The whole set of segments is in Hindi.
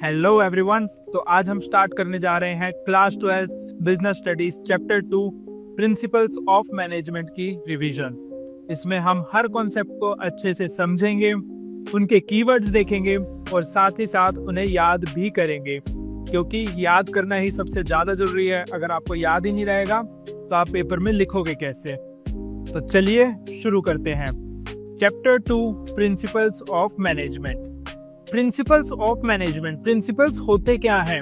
Hello everyone. तो आज हम स्टार्ट करने जा रहे हैं class 12 business studies chapter 2 principles of management की रिवीजन। इसमें हम हर कॉन्सेप्ट को अच्छे से समझेंगे, उनके कीवर्ड्स देखेंगे और साथ ही साथ उन्हें याद भी करेंगे, क्योंकि याद करना ही सबसे ज़्यादा जरूरी है। अगर आपको याद ही नहीं रहेगा तो आप पेपर में लिखोगे कैसे। तो चलिए शुरू करते हैं। Chapter 2 principles of management. Principles of management, principles होते क्या हैं?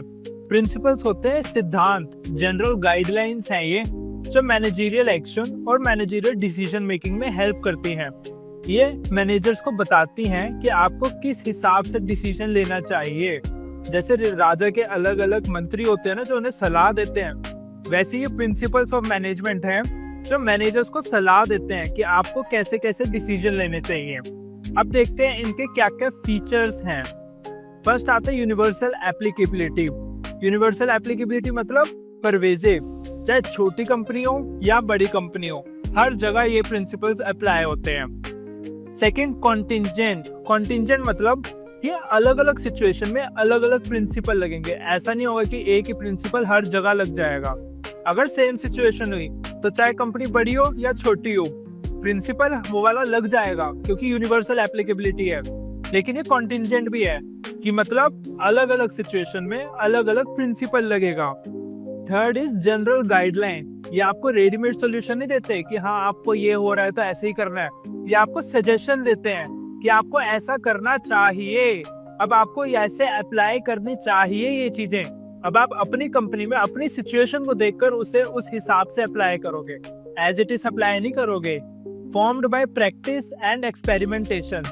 प्रिंसिपल्स होते हैं सिद्धांत, जनरल गाइडलाइंस हैं ये, जो मैनेजरियल एक्शन और मैनेजरियल डिसीजन मेकिंग में हेल्प करती हैं। ये मैनेजर्स को बताती हैं कि आपको किस हिसाब से डिसीजन लेना चाहिए। जैसे राजा के अलग अलग मंत्री होते हैं ना, जो उन्हें सलाह देते हैं, वैसे ये प्रिंसिपल्स ऑफ मैनेजमेंट हैं जो मैनेजर्स को सलाह देते हैं कि आपको कैसे कैसे डिसीजन लेने चाहिए। अब देखते हैं इनके क्या क्या फीचर्स हैं। फर्स्ट आता है यूनिवर्सल एप्लीकेबिलिटी। यूनिवर्सल एप्लीकेबिलिटी मतलब परवेजिव, चाहे छोटी कंपनी हो या बड़ी कंपनी हो, हर जगह ये प्रिंसिपल्स अप्लाई होते हैं। Second contingent. कॉन्टिंजेंट मतलब ये अलग अलग सिचुएशन में अलग अलग प्रिंसिपल लगेंगे। ऐसा नहीं होगा कि एक ही प्रिंसिपल हर जगह लग जाएगा। अगर सेम सिचुएशन हुई तो चाहे कंपनी बड़ी हो या छोटी हो, प्रिंसिपल वो वाला लग जाएगा, क्योंकि यूनिवर्सल एप्लीकेबिलिटी है। लेकिन ये कॉन्टिंजेंट भी है कि मतलब अलग अलग सिचुएशन में अलग अलग प्रिंसिपल लगेगा। Third is general guideline. ये आपको रेडीमेड सॉल्यूशन नहीं देते कि हाँ आपको ये हो रहा है तो ऐसे ही करना है। ये आपको सजेशन देते हैं कि आपको ऐसा करना चाहिए, अब आपको ऐसे अप्लाई करनी चाहिए ये चीजें। अब आप अपनी कंपनी में अपनी सिचुएशन को देखकर उसे उस हिसाब से अप्लाई करोगे, एज इट इज अप्लाई नहीं करोगे। Formed by practice and experimentation.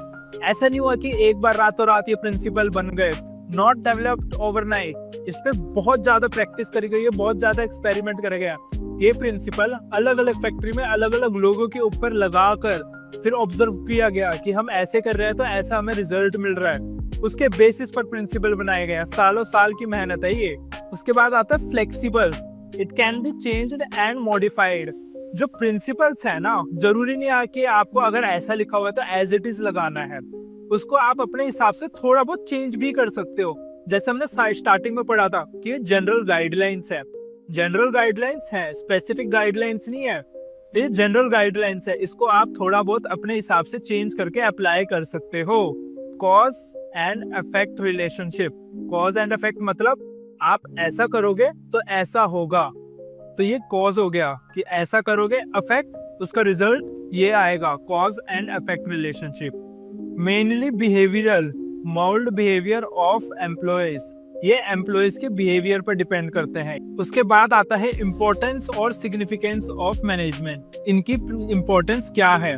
ऐसा नहीं हुआ कि एक बार रातों रात ये प्रिंसिपल बन गए। Not developed overnight. इस पे बहुत ज्यादा प्रैक्टिस करी गई है, बहुत ज्यादा एक्सपेरिमेंट करा गया। ये प्रिंसिपल अलग अलग फैक्ट्री में अलग अलग लोगों के ऊपर लगाकर फिर ऑब्जर्व किया गया कि हम ऐसे कर रहे हैं तो ऐसा हमें रिजल्ट मिल रहा है। उसके बेसिस पर प्रिंसिपल बनाया गया। सालों साल की मेहनत है ये। उसके बाद आता है flexible. It can be changed and modified. जो प्रिंसिपल्स है ना, जरूरी नहीं है कि आपको अगर ऐसा लिखा हुआ है तो एज इट इज लगाना है। उसको आप अपने हिसाब से थोड़ा बहुत चेंज भी कर सकते हो। जैसे हमने स्टार्टिंग में पढ़ा था कि जनरल गाइडलाइंस है। जनरल गाइडलाइंस है, स्पेसिफिक गाइडलाइंस नहीं है। ये जनरल गाइडलाइंस है, इसको आप थोड़ा बहुत अपने हिसाब से चेंज करके अप्लाई कर सकते हो। Cause and effect relationship. Cause and effect मतलब आप ऐसा करोगे तो ऐसा होगा, तो ये कॉज हो गया कि ऐसा करोगे, इफेक्ट उसका रिजल्ट ये आएगा, cause and effect relationship. Mainly behavioural, mould behaviour of employees. ये एम्प्लॉयज के बिहेवियर पर डिपेंड करते हैं। उसके बाद आता है इम्पोर्टेंस और सिग्निफिकेंस ऑफ मैनेजमेंट। इनकी इम्पोर्टेंस क्या है?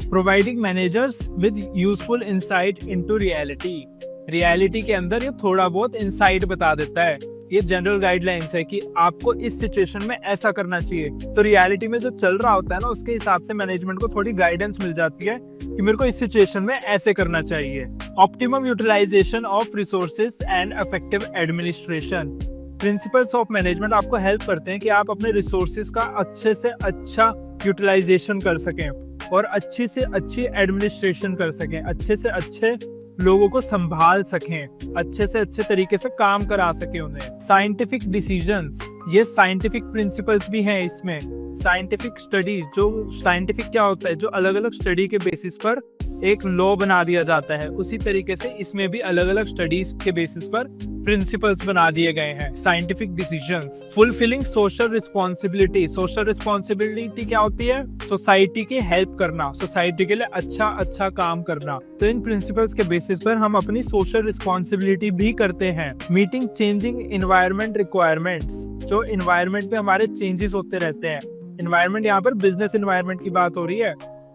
Providing managers with useful insight into reality. Reality के अंदर ये थोड़ा बहुत इंसाइट बता देता है। ये जनरल गाइडलाइंस है कि आपको इस सिचुएशन में ऐसा करना चाहिए, तो रियलिटी में जो चल रहा होता है ना, उसके हिसाब से मैनेजमेंट को थोड़ी गाइडेंस मिल जाती है कि मेरे को इस सिचुएशन में ऐसे करना चाहिए। Optimum utilisation of resources and effective administration. Principles of management आपको हेल्प करते हैं कि आप अपने रिसोर्सेज का अच्छे से अच्छा यूटिलाइजेशन कर सकें और अच्छी से अच्छी एडमिनिस्ट्रेशन कर सकें, अच्छे से अच्छे लोगों को संभाल सकें, अच्छे से अच्छे तरीके से काम करा सकें उन्हें। साइंटिफिक डिसीजंस, ये साइंटिफिक प्रिंसिपल्स भी हैं इसमें। साइंटिफिक स्टडीज, जो साइंटिफिक क्या होता है, जो अलग अलग स्टडी के बेसिस पर एक लॉ बना दिया जाता है, उसी तरीके से इसमें भी अलग अलग स्टडीज के बेसिस पर प्रिंसिपल्स बना दिए गए हैं। Scientific decisions. Fulfilling social responsibility. Social responsibility क्या होती है? सोसाइटी की हेल्प करना, सोसाइटी के लिए अच्छा काम करना। तो इन प्रिंसिपल्स के बेसिस पर हम अपनी सोशल रिस्पॉन्सिबिलिटी भी करते हैं। Meeting changing environment requirements. जो इन्वायरमेंट में हमारे चेंजेस होते रहते हैं। इन्वायरमेंट यहाँ पर बिजनेस इन्वायरमेंट की बात हो रही है।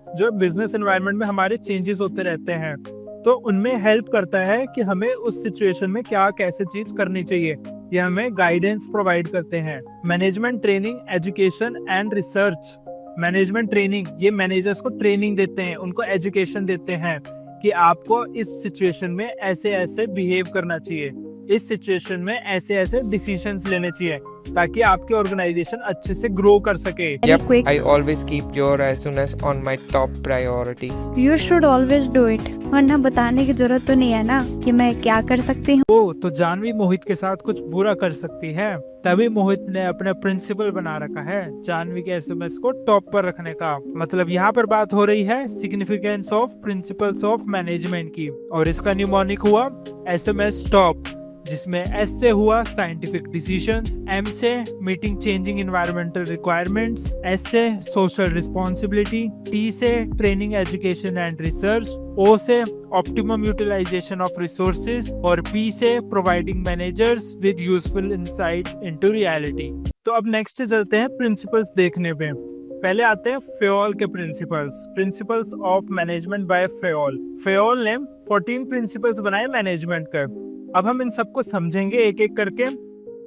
जो बिजनेस एनवायरनमेंट में हमारे चेंजेस होते रहते हैं, तो उनमें हेल्प करता है कि हमें उस सिचुएशन में क्या कैसे चीज करनी चाहिए। ये हमें गाइडेंस प्रोवाइड करते हैं। Management training, education and research. Management training, ये मैनेजर्स को ट्रेनिंग देते हैं, उनको एजुकेशन देते हैं कि आपको इस सिचुएशन में ऐसे ऐसे बिहेव करना चाहिए, इस सिचुएशन में ऐसे ऐसे डिसीजंस लेने चाहिए। ताकि आपकी ऑर्गेनाइजेशन अच्छे से ग्रो कर सके। Yep, quick. I always keep your as on my top priority. You should always do it. वरना बताने की जरूरत तो नहीं है ना कि मैं क्या कर सकती हूँ। ओ, तो जानवी मोहित के साथ कुछ बुरा कर सकती है, तभी मोहित ने अपने प्रिंसिपल बना रखा है जानवी के एसएमएस को टॉप पर रखने का। मतलब यहाँ पर बात हो रही है significance of principles of management की, और इसका न्यूमोनिक हुआ एसएमएस टॉप, जिसमें एस से हुआ साइंटिफिक डिसीजंस, एम से meeting changing environmental requirements, S से सोशल रिस्पॉन्सिबिलिटी, टी से ट्रेनिंग एजुकेशन एंड रिसर्च, ओ से ऑप्टिमम यूटिलाइजेशन ऑफ रिसोर्सेज, और पी से providing managers with useful insights into reality. तो अब नेक्स्ट चलते हैं प्रिंसिपल्स देखने पे। पहले आते हैं फेयोल के principles of management by Fayol. Fayol ने 14 प्रिंसिपल्स बनाए मैनेजमेंट के। अब हम इन सबको समझेंगे एक एक करके,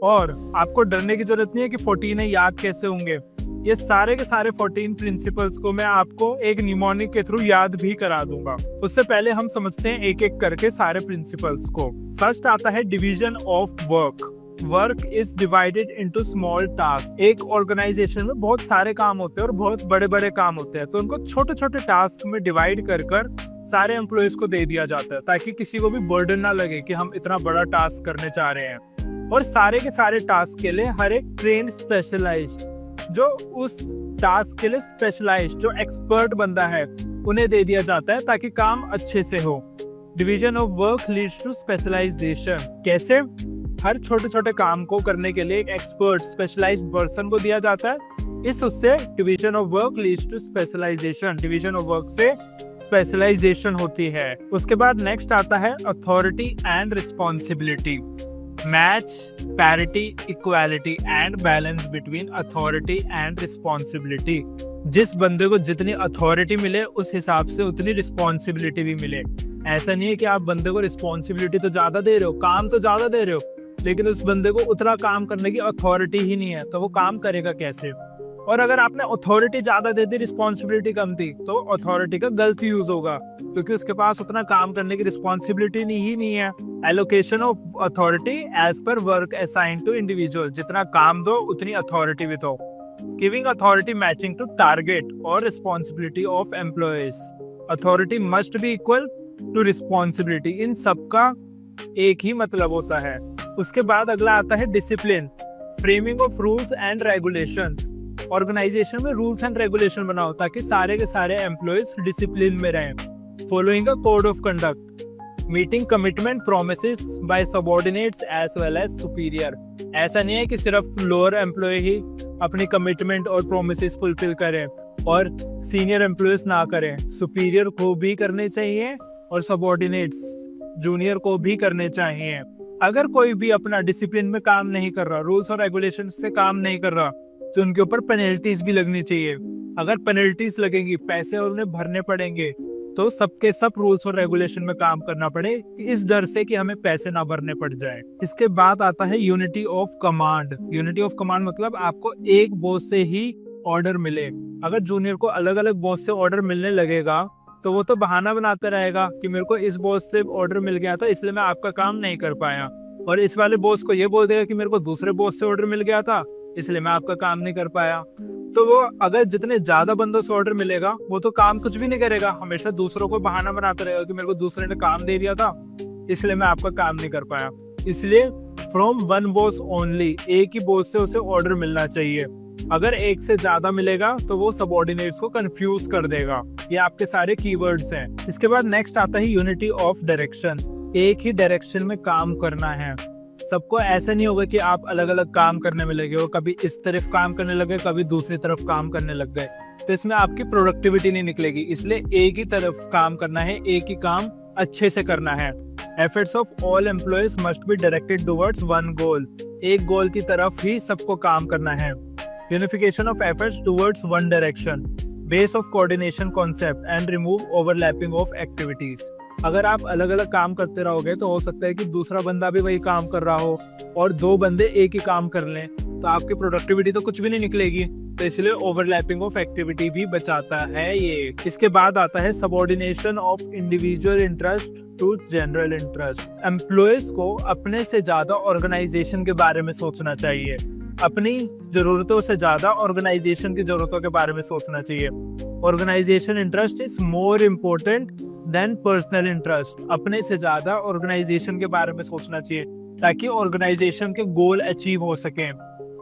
और आपको डरने की जरूरत नहीं है कि 14 है, याद कैसे होंगे। ये सारे के सारे 14 प्रिंसिपल्स को मैं आपको एक निमोनिक के थ्रू याद भी करा दूंगा। उससे पहले हम समझते हैं एक एक करके सारे प्रिंसिपल्स को। फर्स्ट आता है division of work. Work is divided into small task. एक ऑर्गेनाइजेशन में बहुत सारे काम होते हैं और बहुत बड़े बड़े काम होते हैं, तो उनको छोटे छोटे टास्क में डिवाइड कर कर सारे एम्प्लॉयज को दे दिया जाता है, ताकि किसी को भी बर्डन ना लगे कि हम इतना बड़ा टास्क करने चाह रहे हैं। और सारे के सारे टास्क के लिए हर एक ट्रेन स्पेशलाइज्ड, जो उस टास्क के लिए स्पेशलाइज्ड, जो एक्सपर्ट बंदा है, उन्हें दे दिया जाता है ताकि काम अच्छे से हो। Division of work leads to specialisation. कैसे? हर छोटे छोटे काम को करने के लिए एक एक्सपर्ट स्पेशलाइज्ड पर्सन को दिया जाता है। इस उससे division of work leads to specialisation. Division of work से स्पेशलाइजेशन होती है। उसके बाद नेक्स्ट आता है authority and responsibility. Match, parity, equality and balance between authority and responsibility. जिस बंदे को जितनी अथॉरिटी मिले उस हिसाब से उतनी रिस्पॉन्सिबिलिटी भी मिले। ऐसा नहीं है कि आप बंदे को रिस्पॉन्सिबिलिटी तो ज्यादा दे रहे हो, काम तो ज्यादा दे रहे हो, लेकिन उस बंदे को उतना काम करने की अथॉरिटी ही नहीं है, तो वो काम करेगा कैसे? और अगर आपने अथॉरिटी ज्यादा दे दी, रिस्पॉन्सिबिलिटी कम थी, तो अथॉरिटी का गलत यूज होगा, क्योंकि उसके पास उतना काम करने की रिस्पॉन्सिबिलिटी ही नहीं है। Allocation of authority as per work assigned to individual. जितना काम दो उतनी अथॉरिटी भी दो। Giving authority matching to target और responsibility of employees. Authority must be equal to responsibility. इन सबका एक ही मतलब होता है। उसके बाद अगला आता है discipline. Framing of rules and regulations. Organisation में रूल्स एंड रेगुलेशन बनाओ ताकि सारे के सारे एम्प्लॉयज डिसिप्लिन में रहें। Following a code of conduct. Meeting commitment promises by subordinates as well as superior. ऐसा नहीं है कि सिर्फ लोअर एम्प्लॉय ही अपनी कमिटमेंट और प्रोमिसेस फुलफिल करें और सीनियर एम्प्लॉयज ना करें। सुपीरियर को भी करने चाहिए और सबऑर्डिनेट्स जूनियर को भी करने चाहिए। अगर कोई भी अपना डिसिप्लिन में काम नहीं कर रहा, रूल्स और रेगुलेशन से काम नहीं कर रहा, तो उनके ऊपर पेनल्टीज भी लगनी चाहिए। अगर पेनल्टीज लगेंगी, पैसे और उन्हें भरने पड़ेंगे, तो सबके सब रूल्स और रेगुलेशन में काम करना पड़े, इस डर से कि हमें पैसे ना भरने पड़ जाए। इसके बाद आता है unity of command. Unity of command मतलब आपको एक बॉस से ही ऑर्डर मिले। अगर जूनियर को अलग अलग बॉस से ऑर्डर मिलने लगेगा तो वो तो बहाना बनाता रहेगा कि मेरे को इस बॉस से ऑर्डर मिल गया था इसलिए मैं आपका काम नहीं कर पाया, और इस वाले बॉस को ये बोल देगा कि मेरे को दूसरे बॉस से ऑर्डर मिल गया था इसलिए मैं आपका काम नहीं कर पाया। तो वो अगर जितने ज्यादा बंदों से ऑर्डर मिलेगा वो तो काम कुछ भी नहीं करेगा, हमेशा दूसरों को बहाना बनाता रहेगा कि मेरे को दूसरे ने काम दे दिया था इसलिए मैं आपका काम नहीं कर पाया। इसलिए फ्रॉम वन बॉस ओनली, एक ही बॉस से उसे ऑर्डर मिलना चाहिए। अगर एक से ज्यादा मिलेगा तो वो सबऑर्डिनेट्स को कंफ्यूज कर देगा। ये आपके सारे कीवर्ड्स हैं। इसके बाद नेक्स्ट आता है यूनिटी ऑफ डायरेक्शन। एक ही डायरेक्शन में काम करना है सबको। ऐसा नहीं होगा कि आप अलग अलग काम करने में लगे हो, कभी इस तरफ काम करने लगे कभी दूसरी तरफ काम करने लग गए, तो इसमें आपकी प्रोडक्टिविटी नहीं निकलेगी। इसलिए एक ही तरफ काम करना है, एक ही काम अच्छे से करना है। Efforts of all employees must be directed towards one goal. एक गोल की तरफ ही सबको काम करना है। Unification of efforts towards one direction. Base of coordination concept and remove overlapping of activities. अगर आप अलग अलग काम करते रहोगे तो हो सकता है कि दूसरा बंदा भी वही काम कर रहा हो और दो बंदे एक ही काम कर लें, तो आपकी प्रोडक्टिविटी तो कुछ भी नहीं निकलेगी। तो इसलिए ओवरलैपिंग ऑफ एक्टिविटी भी बचाता है ये। इसके बाद आता है subordination of individual interest to general interest. Employees को अपने से ज्यादा ऑर्गेनाइजेशन के बारे में सोचना चाहिए। अपनी जरूरतों से ज्यादा ऑर्गेनाइजेशन की जरूरतों के बारे में सोचना चाहिए। Organisation interest is more important than personal interest. अपने से ज्यादा ऑर्गेनाइजेशन के बारे में सोचना चाहिए ताकि ऑर्गेनाइजेशन के गोल अचीव हो सके।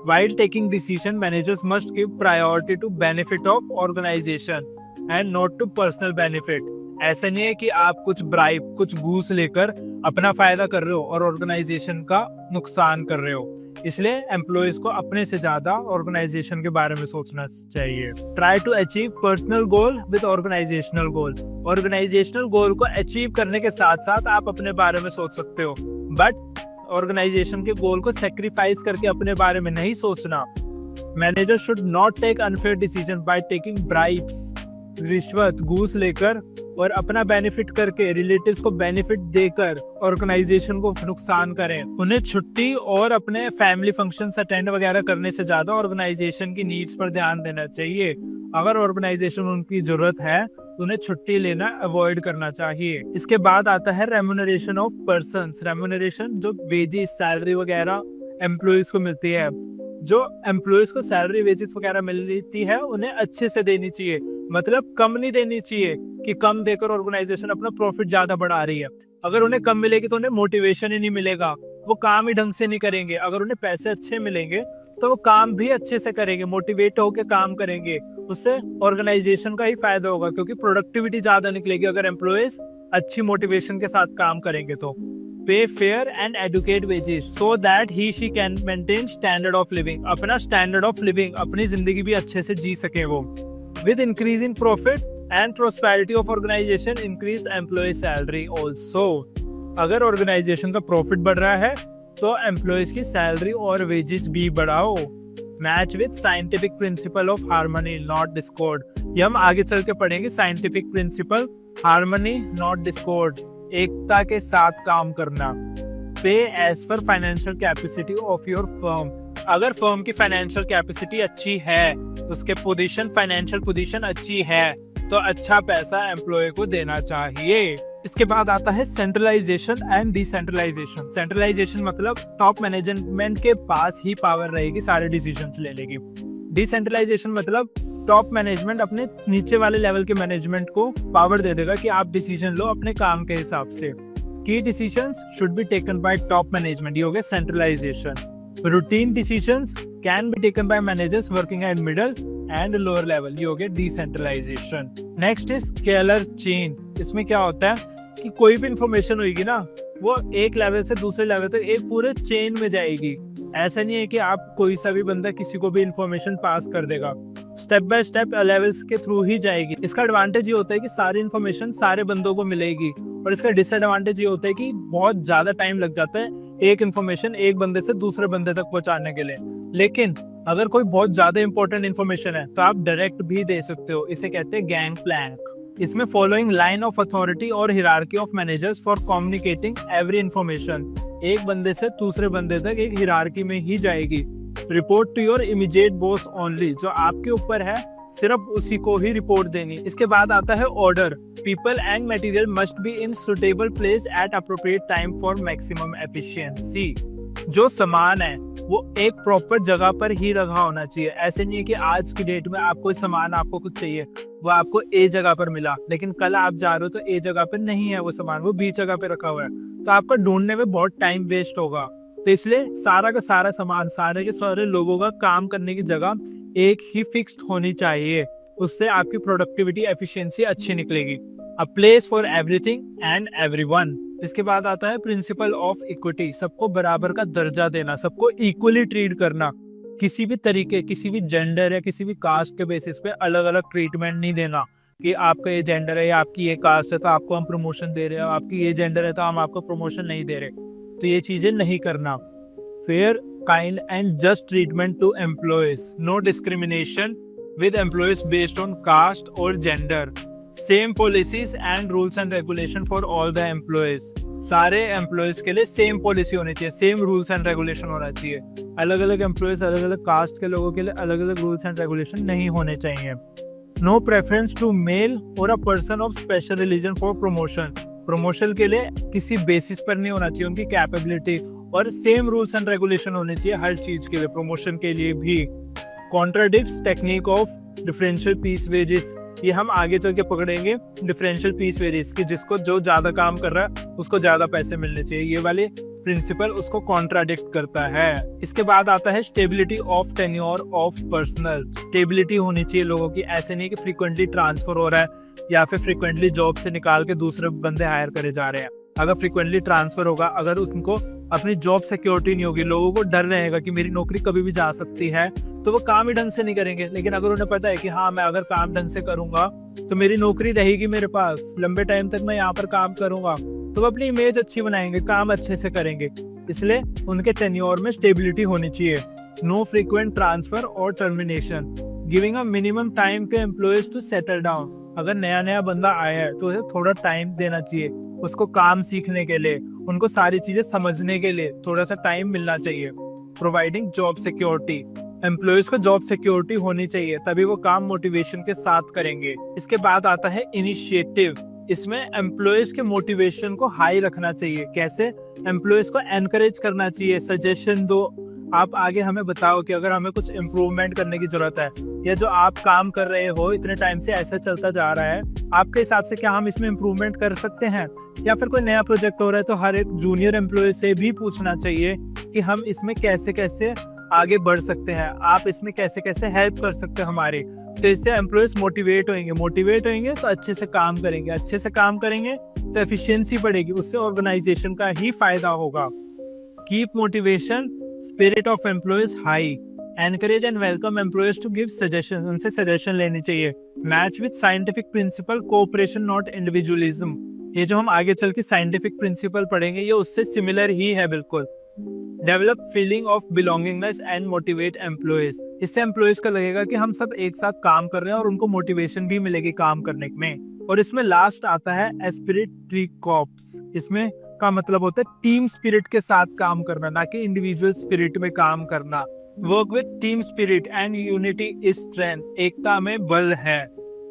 While taking decision, managers must give priority to benefit of organization and not to personal benefit. ऐसा नहीं है कि आप कुछ ब्राइब, कुछ घूस लेकर अपना फायदा कर रहे हो और ऑर्गेनाइजेशन का नुकसान कर रहे हो। इसलिए एम्प्लॉयज को अपने से ज्यादा ऑर्गेनाइजेशन के बारे में सोचना चाहिए। Try to achieve personal goal with organisational goal. Organisational goal को अचीव करने के साथ साथ आप अपने बारे में सोच सकते हो, बट ऑर्गेनाइजेशन के गोल को सेक्रीफाइस करके अपने बारे में नहीं सोचना। Manager should not take unfair decision by taking bribes, रिश्वत, घूस लेकर और अपना बेनिफिट करके, रिलेटिव्स को बेनिफिट देकर ऑर्गेनाइजेशन को नुकसान करें। उन्हें छुट्टी और अपने फैमिली फंक्शंस अटेंड वगैरह करने से ज्यादा ऑर्गेनाइजेशन की नीड्स पर ध्यान देना चाहिए। अगर ऑर्गेनाइजेशन उनकी जरूरत है तो उन्हें छुट्टी लेना अवॉइड करना चाहिए। इसके बाद आता है रेम्यूनरेशन ऑफ पर्सन्स। रेम्यूनरेशन जो वेजेस, सैलरी वगैरह एम्प्लॉयज को मिलती है, जो एम्प्लॉयज को सैलरी वेजेस वगैरह मिलती है उन्हें अच्छे से देनी चाहिए। मतलब कम नहीं देनी चाहिए कि कम देकर ऑर्गेनाइजेशन अपना प्रॉफिट ज्यादा बढ़ा रही है। अगर उन्हें कम मिलेगी तो उन्हें मोटिवेशन ही नहीं मिलेगा, वो काम ही ढंग से नहीं करेंगे। अगर उन्हें पैसे अच्छे मिलेंगे तो वो काम भी अच्छे से करेंगे, मोटिवेट होकर काम करेंगे। उससे ऑर्गेनाइजेशन का ही फायदा होगा क्योंकि प्रोडक्टिविटी ज्यादा निकलेगी अगर एम्प्लॉयज अच्छी मोटिवेशन के साथ काम करेंगे। तो pay fair and adequate wages so that he she can maintain standard of living. अपना स्टैंडर्ड ऑफ लिविंग, अपनी जिंदगी भी अच्छे से जी सके वो। With increase in profit and prosperity of organization, increase employee salary also. अगर ऑर्गेनाइजेशन का प्रॉफिट बढ़ रहा है तो एम्प्लॉयज की सैलरी और वेजेस भी बढ़ाओ। Match with scientific principle of harmony not discord. ये हम आगे चल के पढ़ेंगे। Scientific principle, harmony not discord, एकता के साथ काम करना। Pay as per financial capacity of your firm. अगर फर्म की फाइनेंशियल कैपेसिटी अच्छी है, उसके पोजीशन, फाइनेंशियल पोजीशन अच्छी है, तो अच्छा पैसा एम्प्लॉय को देना चाहिए। इसके बाद आता है सेंट्रलाइजेशन एंड डिसेंट्रलाइजेशन। सेंट्रलाइजेशन मतलब टॉप मैनेजमेंट के पास ही पावर रहेगी सारे डिसीजंस लेने की। डिसेंट्रलाइजेशन मतलब टॉप मैनेजमेंट अपने नीचे वाले लेवल के मैनेजमेंट को पावर दे देगा कि आप डिसीजन लो अपने काम के हिसाब से। की decisions should be taken by top management, ये हो गया centralisation. Routine decisions can be taken by managers working at middle and lower level, ये हो गया decentralization. Next is scalar chain। इसमें क्या होता है कि कोई भी इंफॉर्मेशन होगी ना, वो एक लेवल से दूसरे लेवल तक एक पूरे चेन में जाएगी। ऐसा नहीं है कि आप कोई सा भी बंदा किसी को भी इंफॉर्मेशन पास कर देगा, स्टेप बाय स्टेप लेवल्स के थ्रू ही जाएगी। इसका एडवांटेज ये होता है कि सारी इंफॉर्मेशन सारे बंदों को मिलेगी, और इसका डिसएडवांटेज ये होता है कि बहुत ज्यादा टाइम लग जाता है एक इंफॉर्मेशन एक बंदे से दूसरे बंदे तक पहुंचाने के लिए। लेकिन अगर कोई बहुत ज्यादा इंपॉर्टेंट इंफॉर्मेशन है तो आप डायरेक्ट भी दे सकते हो। इसे कहते हैं गैंग प्लैंक। इसमें फॉलोइंग लाइन ऑफ अथॉरिटी और hierarchy of managers for communicating every information. एक बंदे से दूसरे बंदे तक एक हिरार्की में ही जाएगी। Report to your immediate boss only, जो आपके ऊपर है सिर्फ उसी को ही रिपोर्ट देनी। इसके बाद आता है order. People and material must be in suitable place at appropriate time for maximum efficiency. जो सामान है वो एक प्रॉपर जगह पर ही रखा होना चाहिए। ऐसे नहीं है कि आज की डेट में आप कोई सामान आपको कुछ चाहिए, वो आपको ए जगह पर मिला, लेकिन कल आप जा रहे हो तो ए जगह पर नहीं है वो सामान, वो बी जगह पे रखा हुआ है, तो आपका ढूंढने में बहुत टाइम वेस्ट होगा। तो इसलिए सारा का सारा सामान, सारे के सारे लोगों का काम करने की जगह एक ही फिक्स्ड होनी चाहिए। उससे आपकी प्रोडक्टिविटी, एफिशिएंसी अच्छी निकलेगी। A place for everything and everyone. इसके बाद आता है प्रिंसिपल ऑफ इक्विटी। सबको बराबर का दर्जा देना, सबको इक्वली ट्रीट करना। किसी भी तरीके, किसी भी जेंडर या किसी भी कास्ट के बेसिस पे अलग अलग ट्रीटमेंट नहीं देना कि आपका ये जेंडर है या आपकी ये कास्ट है तो आपको हम प्रमोशन दे रहे हैं, आपकी ये जेंडर है तो हम आपको प्रमोशन नहीं दे रहे। तो ये चीजें नहीं करना। Fair, kind and just treatment to employees. No discrimination with employees based on caste और gender. Same policies and rules and regulation for all the employees. सारे एम्प्लॉयज के लिए सेम पॉलिसी होनी चाहिए, सेम रूल्स एंड रेगुलेशन होना चाहिए। अलग अलग एम्प्लॉयज, अलग अलग कास्ट के लोगों के लिए अलग अलग रूल्स एंड रेगुलेशन नहीं होने चाहिए। नो प्रेफरेंस टू मेल और a person of special religion for promotion. Promotion के लिए किसी बेसिस पर नहीं होना चाहिए, उनकी कैपेबिलिटी और सेम रूल्स एंड रेगुलेशन होने चाहिए हर चीज के लिए, प्रमोशन के लिए भी। Contradicts technique of differential piece wages, ये हम आगे चल के पकड़ेंगे डिफरेंशियल पीस वेजेस की, जिसको जो ज्यादा काम कर रहा है उसको ज्यादा पैसे मिलने चाहिए, ये वाले प्रिंसिपल उसको कॉन्ट्राडिक्ट करता है। इसके बाद आता है stability of tenure of personal. Stability होनी चाहिए लोगों की, ऐसे नहीं कि फ्रीक्वेंटली ट्रांसफर हो रहा है या फिर फ्रीक्वेंटली जॉब से निकाल के दूसरे बंदे हायर करे जा रहे हैं। अगर फ्रीक्वेंटली ट्रांसफर होगा, अगर उनको अपनी जॉब सिक्योरिटी नहीं होगी, लोगों को डर रहेगा कि मेरी नौकरी कभी भी जा सकती है, तो वो काम ही ढंग से नहीं करेंगे। लेकिन अगर उन्हें पता है कि हाँ, मैं अगर काम ढंग से करूंगा तो मेरी नौकरी रहेगी मेरे पास, लंबे टाइम तक मैं यहाँ पर काम करूंगा, तो वो अपनी इमेज अच्छी बनाएंगे, काम अच्छे से करेंगे। इसलिए उनके टेन्योर में स्टेबिलिटी होनी चाहिए। नो फ्रीक्वेंट ट्रांसफर और termination, giving a minimum time to employees to settle down. अगर नया नया बंदा आया है तो उसे थोड़ा टाइम देना चाहिए, उसको काम सीखने के लिए, उनको सारी चीजें समझने के लिए थोड़ा सा टाइम मिलना चाहिए। प्रोवाइडिंग जॉब सिक्योरिटी, एम्प्लॉयज को जॉब सिक्योरिटी होनी चाहिए, तभी वो काम मोटिवेशन के साथ करेंगे। इसके बाद आता है इनिशिएटिव। इसमें एम्प्लॉयज के मोटिवेशन को हाई रखना चाहिए। कैसे? एम्प्लॉयज को एनकरेज करना चाहिए, सजेशन दो, आप आगे हमें बताओ कि अगर हमें कुछ इम्प्रूवमेंट करने की जरूरत है, या जो आप काम कर रहे हो इतने टाइम से ऐसा चलता जा रहा है, आपके हिसाब से क्या हम इसमें इम्प्रूवमेंट कर सकते हैं? या फिर कोई नया प्रोजेक्ट हो रहा है तो हर एक जूनियर एम्प्लॉय से भी पूछना चाहिए कि हम इसमें कैसे कैसे आगे बढ़ सकते हैं, आप इसमें कैसे कैसे हेल्प कर सकते हैं हमारी। तो इससे एम्प्लॉयज मोटिवेट होंगे तो अच्छे से काम करेंगे, अच्छे से काम करेंगे तो एफिशिएंसी बढ़ेगी, उससे ऑर्गेनाइजेशन का ही फायदा होगा। Keep motivation spirit of employees high, encourage and welcome employees to give suggestion, उनसे सजेशन लेनी चाहिए। Match with scientific principle cooperation not individualism, ये जो हम आगे चल के साइंटिफिक प्रिंसिपल पढ़ेंगे ये उससे सिमिलर ही है बिल्कुल। Develop feeling of belongingness and motivate employees, इससे एम्प्लॉयज को लगेगा कि हम सब एक साथ काम कर रहे हैं और उनको मोटिवेशन भी मिलेगी काम करने में। और इसमें लास्ट आता है एस्पिरिट ट्री कॉप्स, इसमें का मतलब होता है टीम स्पिरिट के साथ काम करना, ना कि इंडिविजुअल स्पिरिट में काम करना। Work with team spirit and unity is strength, एकता में बल है।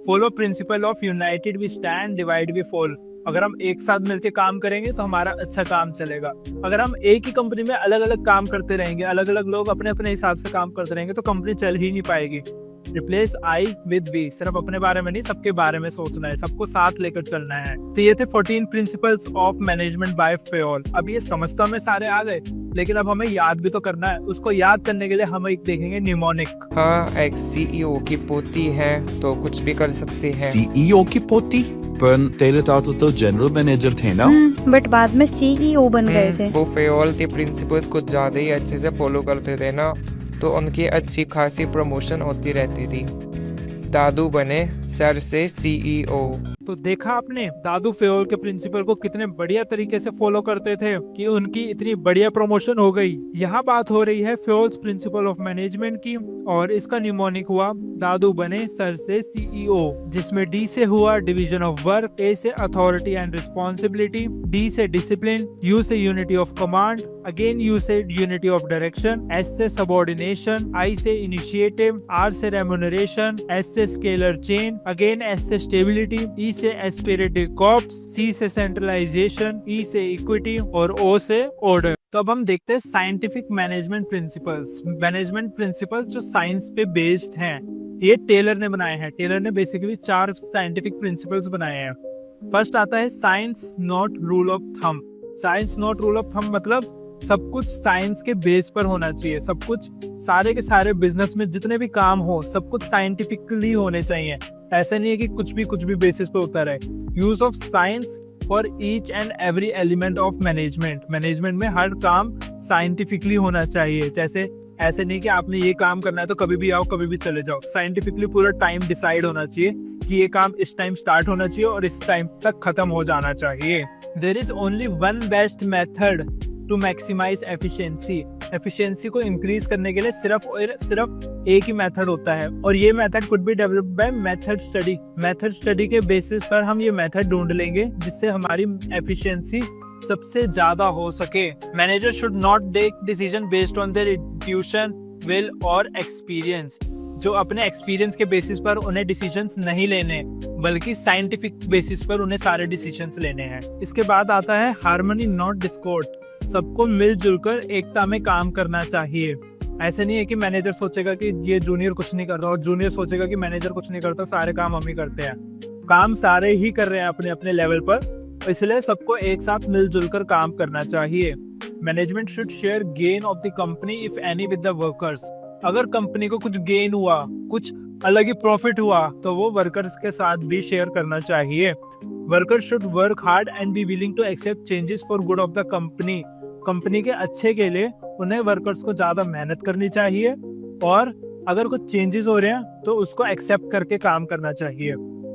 Follow principle of united we stand divide we fall, अगर हम एक साथ मिलकर काम करेंगे तो हमारा अच्छा काम चलेगा। अगर हम एक ही कंपनी में अलग अलग काम करते रहेंगे, अलग अलग लोग अपने अपने हिसाब से काम करते रहेंगे, तो कंपनी चल ही नहीं पाएगी। रिप्लेस आई विद वी, सिर्फ अपने बारे में नहीं सबके बारे में सोचना है, सबको साथ लेकर चलना है। तो ये थे 14 principles of management by Fayol. अब ये समझता में सारे आ गए, लेकिन अब हमें याद भी तो करना है। उसको याद करने के लिए हम एक देखेंगे निमोनिक। हाँ, एक सीईओ की पोती है तो कुछ भी कर सकते हैं। सीईओ की पोती? पर तेरे तातो तो जनरल मैनेजर थे ना? बट बाद में सीईओ बन गए थे। वो फेयोल के प्रिंसिपल्स कुछ ज्यादा ही अच्छे से फॉलो करते थे ना, तो उनकी अच्छी खासी प्रमोशन होती रहती थी। दादू बने सर से सीईओ। तो देखा आपने दादू फेयोल के प्रिंसिपल को कितने बढ़िया तरीके से फॉलो करते थे कि उनकी इतनी बढ़िया प्रमोशन हो गई। यहाँ बात हो रही है फेयोल्स प्रिंसिपल ऑफ मैनेजमेंट की, और इसका निमोनिक हुआ दादू बने सर से सीईओ, जिसमें डी से हुआ डिवीजन ऑफ वर्क, ए से अथॉरिटी एंड रिस्पॉन्सिबिलिटी, डी से डिसिप्लिन, यू से unity of command, again you से यूनिटी ऑफ डायरेक्शन, एस से सबऑर्डिनेशन, आई से इनिशिएटिव, आर से रेम्यूनरेशन, एस से स्केलर चेन, अगेन एस से स्टेबिलिटी, ई से एस्पिरेटिव कॉर्प्स, सी से सेंट्रलाइजेशन, ई से इक्विटी और ओ से ऑर्डर। तो अब हम देखते हैं scientific management principles. Management principles जो साइंस पे बेस्ड हैं, ये टेलर ने बनाए हैं। टेलर ने बेसिकली 4 साइंटिफिक प्रिंसिपल्स बनाए हैं। फर्स्ट आता है science not rule of thumb. Science not rule of thumb मतलब सब कुछ साइंस के बेस पर होना चाहिए। सब कुछ, सारे के सारे बिजनेस में जितने भी काम हो, सब कुछ साइंटिफिकली होने चाहिए। ऐसा नहीं है कि कुछ भी बेसिस पे होता रहे। Use of science for each and every element of management. Management में हर काम साइंटिफिकली होना चाहिए। जैसे ऐसे नहीं कि आपने ये काम करना है तो कभी भी आओ कभी भी चले जाओ। साइंटिफिकली पूरा टाइम डिसाइड होना चाहिए कि ये काम इस टाइम स्टार्ट होना चाहिए और इस टाइम तक खत्म हो जाना चाहिए। There is only one best method to maximise efficiency. Efficiency को इंक्रीज करने के लिए सिर्फ और सिर्फ एक ही मेथड होता है, और ये method could be developed by method study. Method study के बेसिस पर हम ये मेथड ढूंढ लेंगे जिससे हमारी एफिशिएंसी सबसे ज्यादा हो सके। Manager should not take decision based on their intuition, will और एक्सपीरियंस। जो अपने एक्सपीरियंस के बेसिस पर उन्हें डिसीजंस नहीं लेने, बल्कि साइंटिफिक बेसिस पर उन्हें सारे डिसीजंस लेने हैं। इसके बाद आता है हार्मनी नॉट डिस्कॉर्ड। सबको मिलजुल कर एकता में काम करना चाहिए। ऐसे नहीं है कि मैनेजर सोचेगा कि ये जूनियर कुछ नहीं कर रहा और जूनियर सोचेगा कि मैनेजर कुछ नहीं करता, सारे काम हम ही करते हैं। काम सारे ही कर रहे हैं अपने अपने लेवल पर, इसलिए सबको एक साथ मिलजुल कर काम करना चाहिए। Management should share gain of the company if any with the workers. अगर कंपनी को कुछ गेन हुआ, कुछ अलग ही प्रॉफिट हुआ, तो वो वर्कर्स के साथ भी शेयर करना चाहिए। Workers should work hard and be willing to accept changes for good of the company. Company के अच्छे के लिए उन्हें वर्कर्स को ज्यादा मेहनत करनी चाहिए और अगर कुछ चेंजेस हो रहे हैं तो उसको एक्सेप्ट करके काम करना चाहिए।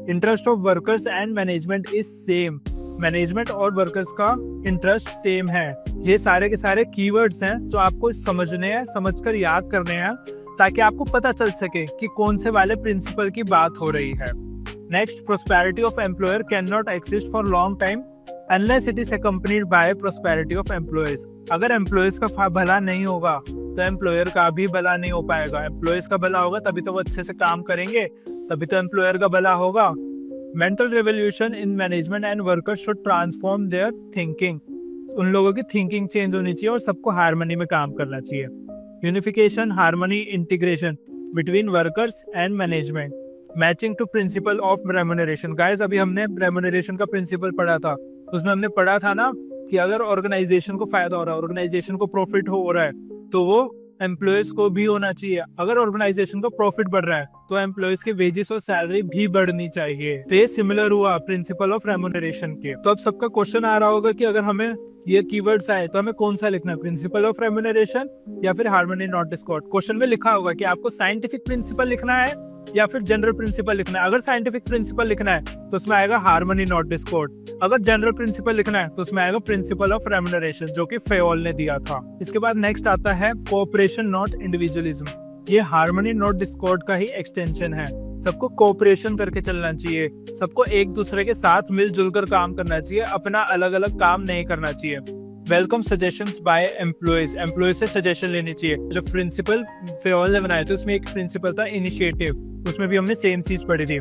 Interest of workers and management is same. Management और वर्कर्स का इंटरेस्ट सेम है। ये सारे के सारे कीवर्ड्स हैं जो आपको समझने हैं, समझकर याद करने हैं, ताकि आपको पता चल सके कि कौन से वाले प्रिंसिपल की बात हो रही है। Next, prosperity of employer can not exist for long time unless it is accompanied by prosperity of employees. अगर एम्प्लॉयज का भला नहीं होगा तो एम्प्लॉयर का भी भला नहीं हो पाएगा। एम्प्लॉयज का भला होगा तभी तो वो अच्छे से काम करेंगे, तभी तो एम्प्लॉयर का भला होगा। Mental revolution in management and workers should transform there thinking. उन लोगों की थिंकिंग चेंज होनी चाहिए और सबको हार्मनी में काम करना चाहिए। Unification, harmony, integration between workers and management. Matching to principle of remuneration. Guys, अभी हमने रेम्यूनरेशन का प्रिंसिपल पढ़ा था, उसमें हमने पढ़ा था ना कि अगर ऑर्गेनाइजेशन को फायदा हो रहा है, ऑर्गेनाइजेशन को प्रॉफिट हो रहा है, तो वो एम्प्लॉयज को भी होना चाहिए। अगर ऑर्गेनाइजेशन को प्रॉफिट बढ़ रहा है तो एम्प्लॉयज के वेजेस और सैलरी भी बढ़नी चाहिए। तो ये सिमिलर हुआ प्रिंसिपल ऑफ रेम्यूनरेशन के। तो अब सबका क्वेश्चन आ रहा होगा कि अगर हमें ये कीवर्ड्स आए तो हमें कौन सा लिखना है, प्रिंसिपल ऑफ रेम्यूनरेशन या फिर हार्मनी नॉट डिस्कॉर्ड। क्वेश्चन में लिखा होगा कि आपको साइंटिफिक प्रिंसिपल लिखना है या फिर जनरल प्रिंसिपल लिखना है। अगर साइंटिफिक प्रिंसिपल लिखना है तो उसमें आएगा हार्मनी नॉट डिस्कॉर्ड। अगर जनरल प्रिंसिपल लिखना है तो उसमें आएगा प्रिंसिपल ऑफ रेम्यूनरेशन, जो कि फेयोल ने दिया था। इसके बाद नेक्स्ट आता है कोऑपरेशन नॉट इंडिविजुअलिज्म। ये हार्मनी नॉट डिस्कॉर्ड का ही एक्सटेंशन है। सबको कोऑपरेशन करके चलना चाहिए, सबको एक दूसरे के साथ मिलजुल कर काम करना चाहिए, अपना अलग अलग काम नहीं करना चाहिए। Welcome suggestions by employees. Employees से सजेशन लेनी चाहिए। जो प्रिंसिपल फेयोल ने बनाया था उसमें एक प्रिंसिपल था इनिशिएटिव, उसमें भी हमने सेम चीज पढ़ी थी।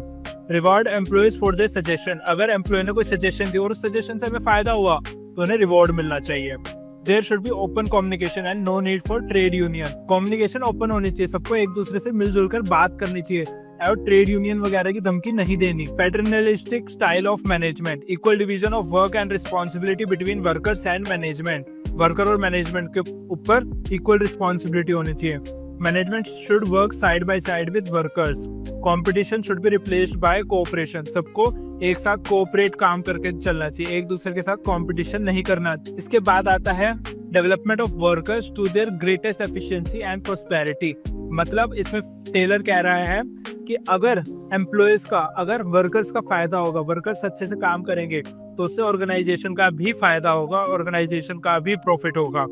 Reward employees for their suggestion. अगर एम्प्लॉय ने कोई सजेशन दी और उस सजेशन से हमें फायदा हुआ तो उन्हें रिवॉर्ड मिलना चाहिए। There should be open communication and no need for trade union. Communication open होनी चाहिए, सबको एक दूसरे से मिलजुल कर बात करनी चाहिए और ट्रेड यूनियन वगैरह की धमकी नहीं देनी। Paternalistic style of management. Equal division of work and responsibility between workers and management. Worker और मैनेजमेंट के ऊपर इक्वल रिस्पॉन्सिबिलिटी होनी चाहिए। Management should work side by side with workers. Competition should be replaced by cooperation. सबको एक साथ कोऑपरेट काम करके चलना चाहिए, एक दूसरे के साथ कंपटीशन नहीं करना। इसके बाद आता है development of workers to their greatest efficiency and prosperity. मतलब इसमें टेलर कह रहा है कि अगर एम्प्लॉयज का, अगर वर्कर्स का फायदा होगा, वर्कर्स अच्छे से काम करेंगे तो उससे ऑर्गेनाइजेशन का भी फायदा होगा, ऑर्गेनाइजेशन का भी प्रॉफिट होगा।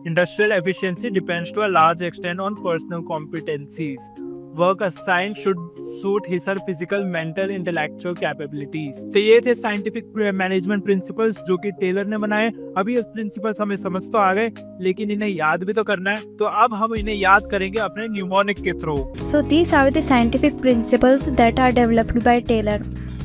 Industrial efficiency depends to a large extent on personal competencies. Work assign should suit his और फिजिकल, मेंटल, इंटेलेक्चुअल कैपेबिलिटीज। तो ये थे साइंटिफिक मैनेजमेंट प्रिंसिपल्स जो कि टेलर ने बनाए। अभी ये प्रिंसिपल्स हमें समझ तो आ गए, लेकिन इन्हें याद भी तो करना है। तो अब हम इन्हें याद करेंगे अपने न्यूमोनिक के through. So these are the scientific principles that are developed by Taylor.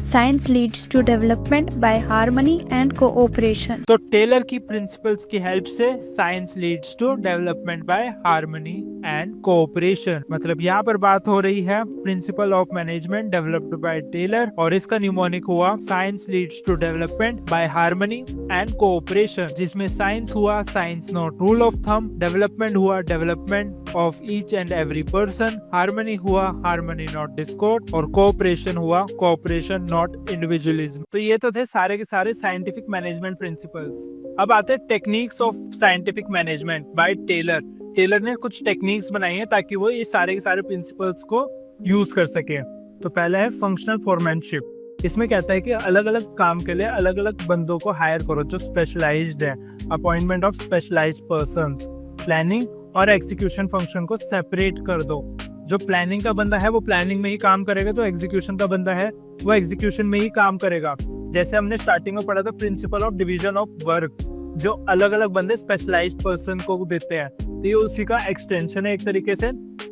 Science leads to development by harmony and cooperation. तो टेलर की प्रिंसिपल्स की हेल्प से science leads to development by harmony and cooperation. मतलब यहाँ पर बात हो रही है principle of management developed by Taylor, और इसका न्यूमोनिक हुआ science leads to development by harmony and cooperation, जिसमें साइंस हुआ science not rule of thumb, development हुआ development of each and every person, harmony हुआ हार्मनी नॉट डिस्कॉर्ड, और कोऑपरेशन हुआ कोऑपरेशन नॉट इंडिविजुअलिज्म। तो ये तो थे सारे के सारे साइंटिफिक मैनेजमेंट प्रिंसिपल्स। अब आते हैं techniques of scientific management by Taylor. Taylor ने कुछ टेक्निक्स बनाई है ताकि वो ये सारे के सारे प्रिंसिपल्स को यूज कर सके। तो पहला है फंक्शनल फोरमैनशिप। इसमें कहता है कि अलग अलग काम के लिए अलग अलग बंदों को हायर करो जो स्पेशलाइज्ड है। Appointment of specialised persons. Planning और एग्जीक्यूशन फंक्शन को सेपरेट कर दो। जो प्लानिंग का बंदा है वो प्लानिंग में ही काम करेगा, जो एग्जीक्यूशन का बंदा है वो एग्जीक्यूशन में ही काम करेगा। जैसे हमने स्टार्टिंग में पढ़ा था principle of division of work, जो अलग अलग बंदे स्पेशलाइज्ड पर्सन को देते हैं, तो ये उसी का एक्सटेंशन है एक तरीके से।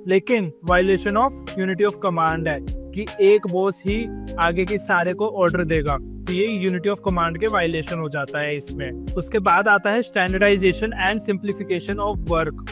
लेकिन violation of unity of command है कि एक बॉस ही आगे के सारे को ऑर्डर देगा। तो ये यूनिटी ऑफ कमांड के वायलेशन हो जाता है इसमें। उसके बाद आता है standardisation and simplification of work.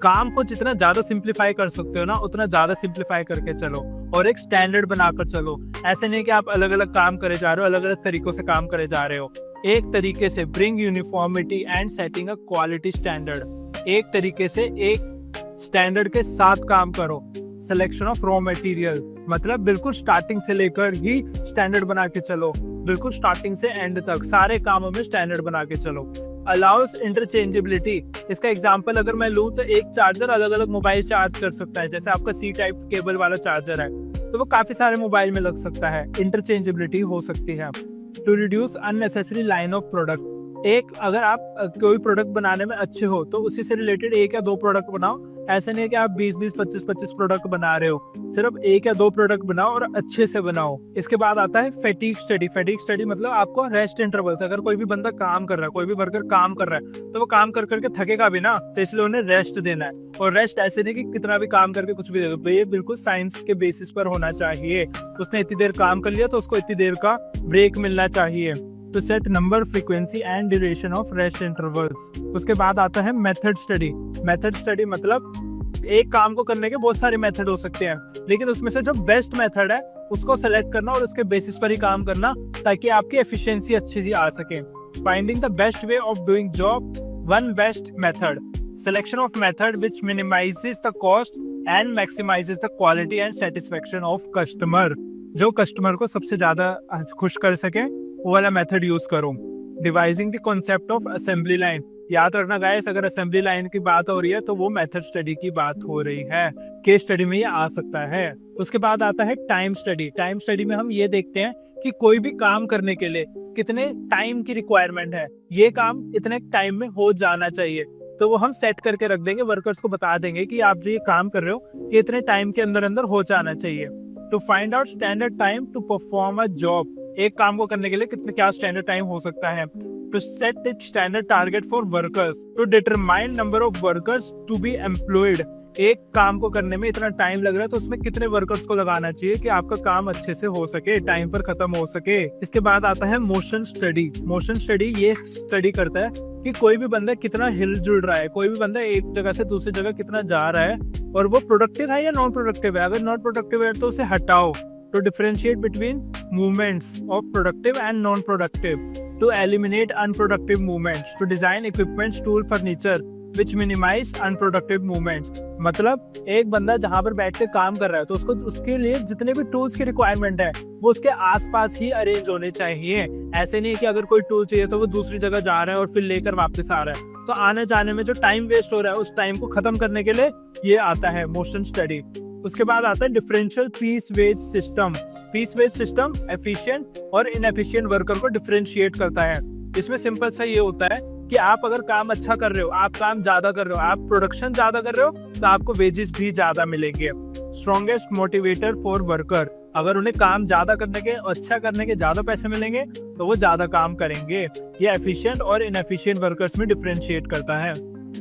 काम को जितना ज्यादा सिंप्लीफाई कर सकते हो ना, उतना ज्यादा सिंप्लीफाई करके चलो और एक स्टैंडर्ड बनाकर चलो। ऐसे नहीं कि आप अलग अलग काम करे जा रहे हो, अलग अलग तरीकों से काम करे जा रहे हो। एक तरीके से bring uniformity and setting a quality standard. एक तरीके से एक स्टैंडर्ड के साथ काम करो। सिलेक्शन ऑफ रॉ मटेरियल, मतलब बिल्कुल स्टार्टिंग से लेकर ही स्टैंडर्ड बना के चलो, बिल्कुल स्टार्टिंग से एंड तक सारे कामों में स्टैंडर्ड बना के चलो। अलाउस इंटरचेंजेबिलिटी, इसका एग्जांपल अगर मैं लूँ तो एक चार्जर अलग अलग मोबाइल चार्ज कर सकता है। जैसे आपका सी टाइप केबल वाला चार्जर है तो वो काफी सारे मोबाइल में लग सकता है, इंटरचेंजेबिलिटी हो सकती है। To reduce unnecessary line of product, एक अगर आप कोई प्रोडक्ट बनाने में अच्छे हो तो उसी से रिलेटेड एक या दो प्रोडक्ट बनाओ। ऐसे नहीं है कि आप 20-20, 25-25 प्रोडक्ट बना रहे हो, सिर्फ एक या दो प्रोडक्ट बनाओ और अच्छे से बनाओ। इसके बाद आता है फैटीग स्टडी। फैटीग स्टडी मतलब आपको रेस्ट इंटरवल्स, अगर कोई भी बंदा काम कर रहा है, कोई भी वर्कर काम कर रहा है तो वो काम कर करके थकेगा भी ना, तो इसलिए उन्हें रेस्ट देना है। और रेस्ट ऐसे नहीं कि कितना भी काम करके कुछ भी दे दो, ये बिल्कुल साइंस के बेसिस पर होना चाहिए। उसने इतनी देर काम कर लिया तो उसको इतनी देर का ब्रेक मिलना चाहिए। तो set number, frequency and duration of rest intervals. उसके बाद आता है मेथड स्टडी। मेथड स्टडी मतलब एक काम को करने के बहुत सारे मेथड हो सकते हैं, लेकिन उसमें से जो बेस्ट मेथड है उसको सेलेक्ट करना और उसके बेसिस पर ही काम करना ताकि आपकी एफिशिएंसी अच्छी सी आ सके। Finding the best way of doing job, one best method. Selection of method which minimises the cost and maximises the quality and satisfaction of customer. जो कस्टमर को सबसे ज्यादा खुश कर सके वो वाला मेथड यूज करो। Devising the concept of assembly line, याद रखना गाइस, अगर असेंबली लाइन की बात हो रही है तो वो मेथड स्टडी की बात हो रही है। केस स्टडी में ये आ सकता है। उसके बाद आता है टाइम स्टडी। टाइम स्टडी में हम ये देखते हैं कि कोई भी काम करने के लिए कितने टाइम की रिक्वायरमेंट है, ये काम इतने टाइम में हो जाना चाहिए, तो वो हम सेट करके रख देंगे। वर्कर्स को बता देंगे कि आप जो ये काम कर रहे हो ये इतने टाइम के अंदर अंदर हो जाना चाहिए। To find out standard time to perform a job, एक काम को करने के लिए कितने क्या स्टैंडर्ड टाइम हो सकता है। To set the standard target for workers, to determine number of workers to be employed, एक काम को करने में इतना टाइम लग रहा है तो उसमें कितने वर्कर्स को लगाना चाहिए कि आपका काम अच्छे से हो सके, टाइम पर खत्म हो सके। इसके बाद आता है मोशन स्टडी। मोशन स्टडी ये स्टडी करता है कि कोई भी बंदा कितना हिल जुल रहा है, कोई भी बंदा एक जगह से दूसरी जगह कितना जा रहा है और वो प्रोडक्टिव है या नॉन प्रोडक्टिव है। अगर नॉन प्रोडक्टिव है तो उसे हटाओ। To differentiate between movements of productive and non productive, to eliminate unproductive movements, to design equipments, tool, furniture which minimise unproductive movements. मतलब एक बंदा जहां पर बैठ के काम कर रहा है तो उसको उसके लिए जितने भी टूल्स की रिक्वायरमेंट है वो उसके आसपास ही अरेंज होने चाहिए। ऐसे नहीं कि अगर कोई टूल चाहिए तो वो दूसरी जगह जा रहा है और फिर लेकर वापस आ रहा है, तो आने जाने में जो टाइम वेस्ट हो रहा है उस टाइम को खत्म करने के लिए ये आता है मोशन स्टडी। उसके बाद आता है differential piece wage system. Piece wage system efficient और इनएफिशिएंट वर्कर को डिफरेंशिएट करता है। इसमें सिंपल सा ये होता है कि आप अगर काम अच्छा कर रहे हो, आप काम ज्यादा कर रहे हो, आप प्रोडक्शन ज्यादा कर रहे हो तो आपको वेजेस भी ज्यादा मिलेंगे। स्ट्रॉन्गेस्ट मोटिवेटर फॉर वर्कर, अगर उन्हें काम ज्यादा करने के, अच्छा करने के ज्यादा पैसे मिलेंगे तो वो ज्यादा काम करेंगे। ये एफिशिएंट और इनएफिशिएंट वर्कर्स में डिफरेंशिएट करता है।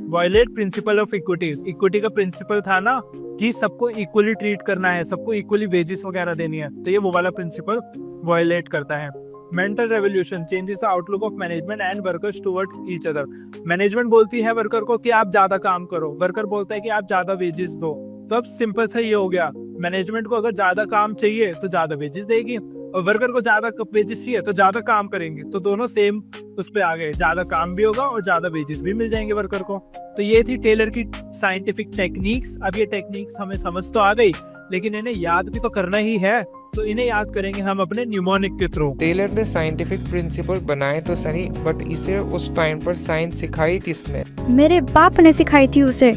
Violate principle of equity. Equity का प्रिंसिपल था ना कि सबको इक्वली ट्रीट करना है, सबको इक्वली वेजेस वगैरह देनी है, तो ये वो वाला प्रिंसिपल वायलेट करता है। Mental revolution changes the outlook of management and workers toward each other. Management बोलती है वर्कर को कि आप ज्यादा काम करो, वर्कर बोलता है कि आप ज्यादा वेजेस दो। तो अब सिंपल सा ये हो गया, मैनेजमेंट को अगर ज्यादा काम चाहिए तो ज्यादा वेजेस देगी और वर्कर को ज्यादा वेजेस चाहिए तो ज्यादा काम करेंगे, तो दोनों सेम उस पे आ गए, ज्यादा काम भी होगा और ज्यादा वेजेस भी मिल जाएंगे वर्कर को। तो ये थी टेलर की साइंटिफिक टेक्निक्स। अब ये टेक्निक्स हमें समझ तो आ गई लेकिन इन्हें याद भी तो करना ही है, तो इन्हें याद करेंगे हम अपने न्यूमोनिक के थ्रू। टेलर ने साइंटिफिक प्रिंसिपल बनाए तो सही, बट इसे उस टाइम पर साइंस सिखाई किसने? मेरे बाप ने सिखाई थी उसे।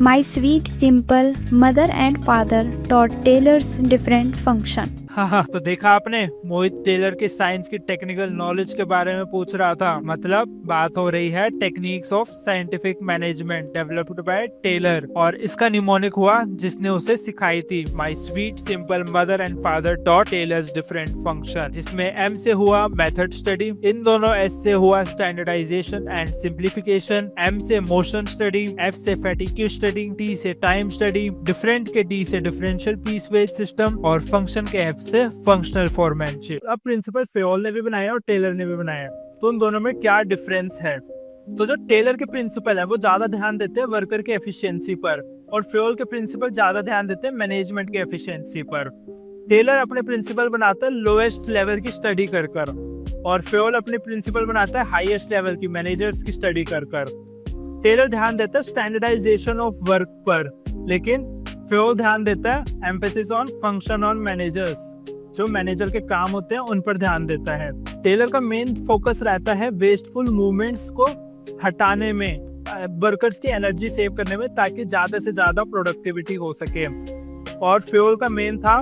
My sweet simple mother and father taught Taylor's different function. हाँ, तो देखा आपने, मोहित टेलर के साइंस की टेक्निकल नॉलेज के बारे में पूछ रहा था। मतलब बात हो रही है techniques of scientific management developed by Taylor, और इसका निमोनिक हुआ जिसने उसे सिखाई थी। My sweet simple mother and father taught Taylor's different function, जिसमें एम से हुआ मेथड स्टडी, इन दोनों एस से हुआ स्टैंडर्डाइजेशन एंड सिंप्लीफिकेशन, एम से मोशन स्टडी, एफ से फैटिग्यू स्टडी, टी से टाइम स्टडी, डिफरेंट के डी से डिफरेंशियल पीस वेज सिस्टम और फंक्शन के एफ से फंक्शनल फोरमैनशिप। अब प्रिंसिपल फेयोल ने भी बनाया और टेलर ने भी बनाया, तो उन दोनों में क्या डिफरेंस है? तो जो टेलर के प्रिंसिपल है वो ज्यादा ध्यान देते हैं वर्कर के एफिशिएंसी पर, और फेयोल के प्रिंसिपल ज्यादा ध्यान देते हैं मैनेजमेंट के एफिशिएंसी पर। टेलर अपने प्रिंसिपल बनाता है लोएस्ट लेवल की स्टडी कर कर, और फेयोल अपने प्रिंसिपल बनाता है हाईएस्ट लेवल की मैनेजर्स की स्टडी कर कर। टेलर ध्यान देता है स्टैंडर्डाइजेशन ऑफ वर्क पर, लेकिन फेयोल ध्यान देता है emphasis on function on managers, जो मैनेजर के काम होते हैं उन पर ध्यान देता है। टेलर का मेन फोकस रहता है वेस्टफुल मूवमेंट्स को हटाने में, वर्कर्स की एनर्जी सेव करने में, ताकि ज्यादा से ज्यादा प्रोडक्टिविटी हो सके। और फेयोल का मेन था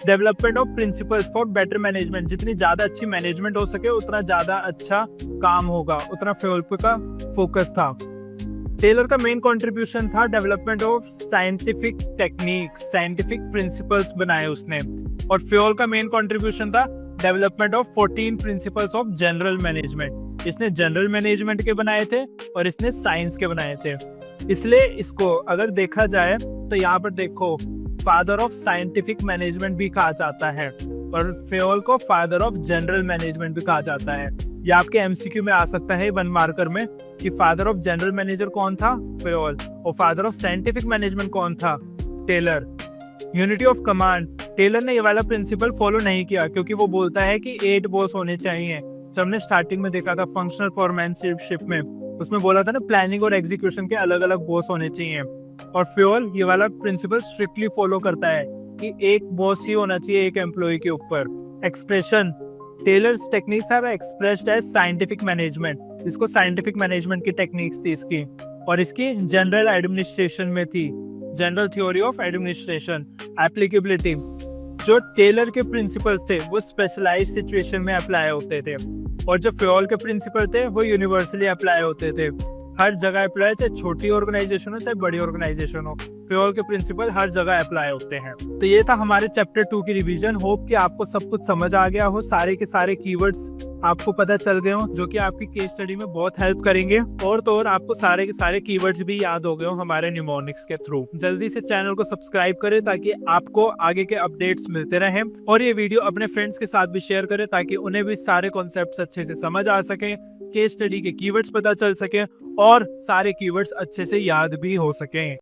development of principles for better management, जितनी ज्यादा अच्छी मैनेजमेंट हो सके उतना ज्यादा अच्छा काम होगा, उतना फेयोल का फोकस था। टेलर का मेन कंट्रीब्यूशन था development of scientific techniques, scientific principles बनाए उसने, और फेयोल का मेन कंट्रीब्यूशन था development of 14 principles of general management. इसने जनरल मैनेजमेंट के बनाए थे और इसने साइंस के बनाए थे, इसलिए इसको अगर देखा जाए तो यहाँ पर देखो फादर ऑफ साइंटिफिक मैनेजमेंट भी कहा जाता है, और फेयोल को फादर ऑफ जनरल मैनेजमेंट भी कहा जाता है। ये आपके एमसीक्यू में आ सकता है 1 मार्कर में कि फादर ऑफ जनरल मैनेजर कौन था? फेयोल। और फादर ऑफ साइंटिफिक मैनेजमेंट कौन था? Taylor. Unity of command, Taylor ने ये वाला प्रिंसिपल फॉलो नहीं किया, क्योंकि वो बोलता है कि 8 बॉस होने चाहिए। जब हमने स्टार्टिंग में देखा था फंक्शनल फोरमैनशिप में, उसमें बोला था ना प्लानिंग और एग्जीक्यूशन के अलग अलग बॉस होने चाहिए, और फेयोल ये वाला प्रिंसिपल स्ट्रिक्टली फॉलो करता है कि एक बॉस ही होना चाहिए एक एम्प्लॉय के ऊपर। Expression, Taylor's techniques have expressed as scientific management, इसको साइंटिफिक मैनेजमेंट की टेक्निक्स थी इसकी, और इसकी जनरल एडमिनिस्ट्रेशन में थी, general theory of administration. Applicability, जो टेलर के प्रिंसिपल्स थे वो स्पेशलाइज्ड सिचुएशन में अप्लाई होते थे, और जो फेयोल के प्रिंसिपल थे वो यूनिवर्सली अप्लाई होते थे, हर जगह अप्लाई, चाहे छोटी ऑर्गेनाइजेशन हो चाहे बड़ी ऑर्गेनाइजेशन हो, फेयोल के प्रिंसिपल हर जगह अप्लाई होते हैं। तो ये था हमारे चैप्टर 2 की रिवीजन। होप कि आपको सब कुछ समझ आ गया हो, सारे के सारे कीवर्ड्स आपको पता चल गए हो, जो कि आपकी केस स्टडी में बहुत हेल्प करेंगे, और तो और आपको सारे के सारे कीवर्ड्स भी याद हो गए हो हमारे न्यूमोनिक्स के थ्रू। जल्दी से चैनल को सब्सक्राइब करें ताकि आपको आगे के अपडेट्स मिलते रहें, और ये वीडियो अपने फ्रेंड्स के साथ भी शेयर करें ताकि उन्हें भी सारे कॉन्सेप्ट्स अच्छे से समझ आ सके, केस स्टडी के कीवर्ड्स पता चल सके, और सारे कीवर्ड्स अच्छे से याद भी हो सकें।